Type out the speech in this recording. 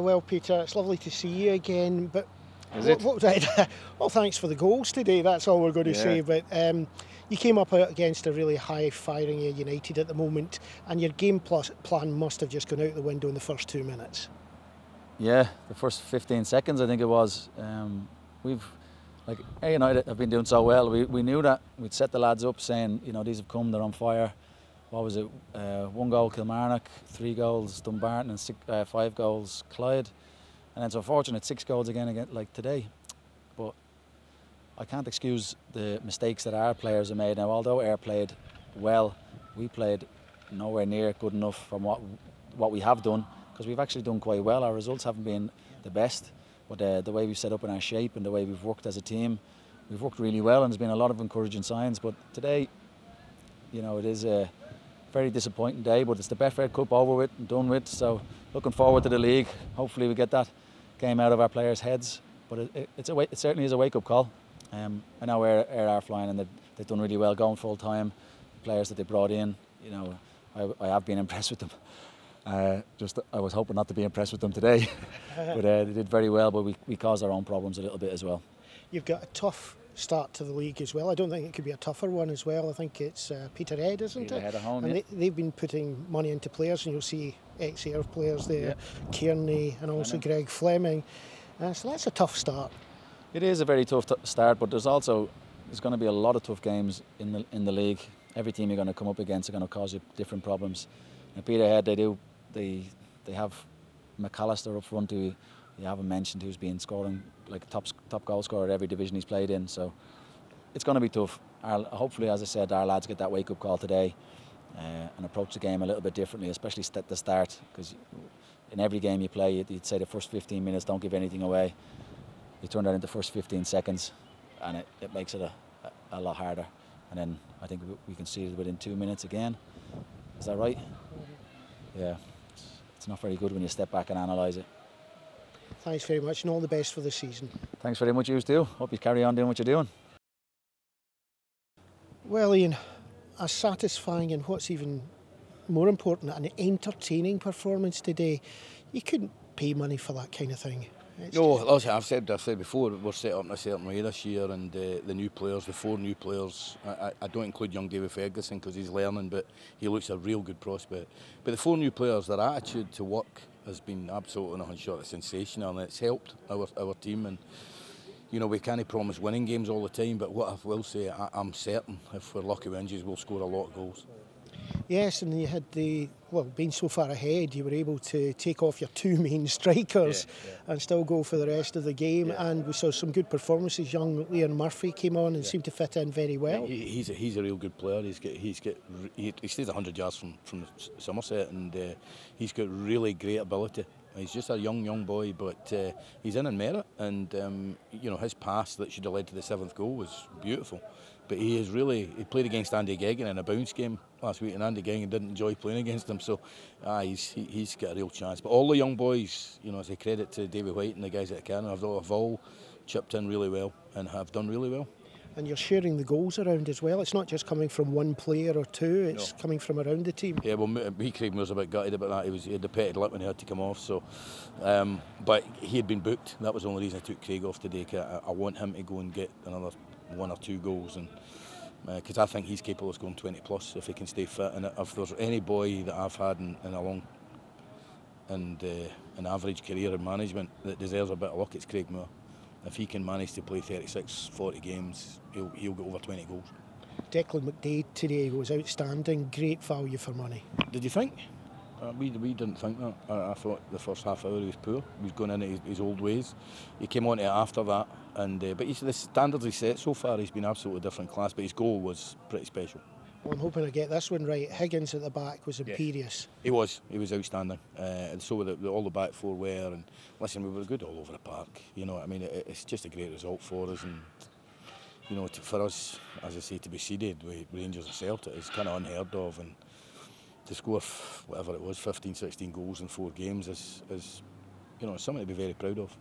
Well, Peter, it's lovely to see you again. But What was it? Well, thanks for the goals today. That's all we're going to say. But you came up against a really high-firing United at the moment, and your game plan must have just gone out the window in the first 2 minutes. Yeah, the first 15 seconds I think it was. United have been doing so well. We knew that. We'd set the lads up saying, these have come, they're on fire. What was it? 1 goal Kilmarnock, 3 goals Dumbarton, and 5 goals Clyde. And it's unfortunate 6 goals again like today. But I can't excuse the mistakes that our players have made. Now, although Ayr played well, we played nowhere near good enough from what we have done, because we've actually done quite well. Our results haven't been the best, but the way we've set up in our shape and the way we've worked as a team, we've worked really well, and there's been a lot of encouraging signs. But today, it is a very disappointing day, but it's the Betfred Cup over with and done with, so looking forward to the league. Hopefully we get that game out of our players' heads, but it certainly is a wake-up call. I know Ayr are flying, and they've done really well going full-time. The players that they brought in, I have been impressed with them. I was hoping not to be impressed with them today, but they did very well, but we caused our own problems a little bit as well. You've got a tough start to the league as well. I don't think it could be a tougher one as well. I think it's Peterhead, isn't it? Peterhead at home, and yeah. they've been putting money into players, and you'll see ex-Ayr players there, Kearney and also Annan. Greg Fleming. So that's a tough start. It is a very tough start, but there's going to be a lot of tough games in the league. Every team you're going to come up against are going to cause you different problems. And Peterhead, they have McAllister up front, who you haven't mentioned, who's been scoring like a top goal scorer at every division he's played in. So it's going to be tough. Hopefully, as I said, our lads get that wake-up call today and approach the game a little bit differently, especially at the start, because in every game you play, you'd say the first 15 minutes, don't give anything away. You turn that into the first 15 seconds, and it makes it a lot harder. And then I think we conceded within 2 minutes again. Is that right? Yeah. It's not very good when you step back and analyse it. Thanks very much, and all the best for the season. Thanks very much, you too. Hope you carry on doing what you're doing. Well, Ian, a satisfying and what's even more important, an entertaining performance today. You couldn't pay money for that kind of thing. No, listen, I've said before, we're set up in a certain way this year, and the new players, the 4 new players, I don't include young David Ferguson because he's learning, but he looks a real good prospect. But the 4 new players, their attitude to work has been absolutely nothing short of sensational, and it's helped our team. And we can't promise winning games all the time, but what I will say, I'm certain if we're lucky with injuries, we'll score a lot of goals. Yes, and you had being so far ahead, you were able to take off your 2 main strikers and still go for the rest of the game. Yeah. And we saw some good performances. Young Liam Murphy came on and seemed to fit in very well. He's a real good player. He stays 100 yards from Somerset, and he's got really great ability. He's just a young boy, but he's in merit, and his pass that should have led to the 7th goal was beautiful. But he played against Andy Geoghegan in a bounce game last week, and Andy Geoghegan didn't enjoy playing against him, so he's got a real chance. But all the young boys, as a credit to David White and the guys at Canada, have all chipped in really well and have done really well. And you're sharing the goals around as well. It's not just coming from one player or 2, it's coming from around the team. Yeah, well, Craig was a bit gutted about that. He had the petted lip when he had to come off. So, but he had been booked. That was the only reason I took Craig off today. I want him to go and get another 1 or 2 goals, and because I think he's capable of scoring 20 plus if he can stay fit. And if there's any boy that I've had in a long and an average career in management that deserves a bit of luck, it's Craig Moore. If he can manage to play 36, 40 games, he'll get over 20 goals. Declan McDade today was outstanding, great value for money. Did you think? We didn't think that. I thought the first half hour he was poor. He was going into his old ways. He came on to it after that, and but the standards he's set so far, he's been absolutely different class. But his goal was pretty special. Well, I'm hoping I get this one right. Higgins at the back was imperious. He was outstanding, and so were all the back 4 were. And listen, we were good all over the park. It's just a great result for us, and for us, as I say, to be seeded with Rangers and Celtic is kind of unheard of, and to score whatever it was, 15, 16 goals in 4 games is something to be very proud of.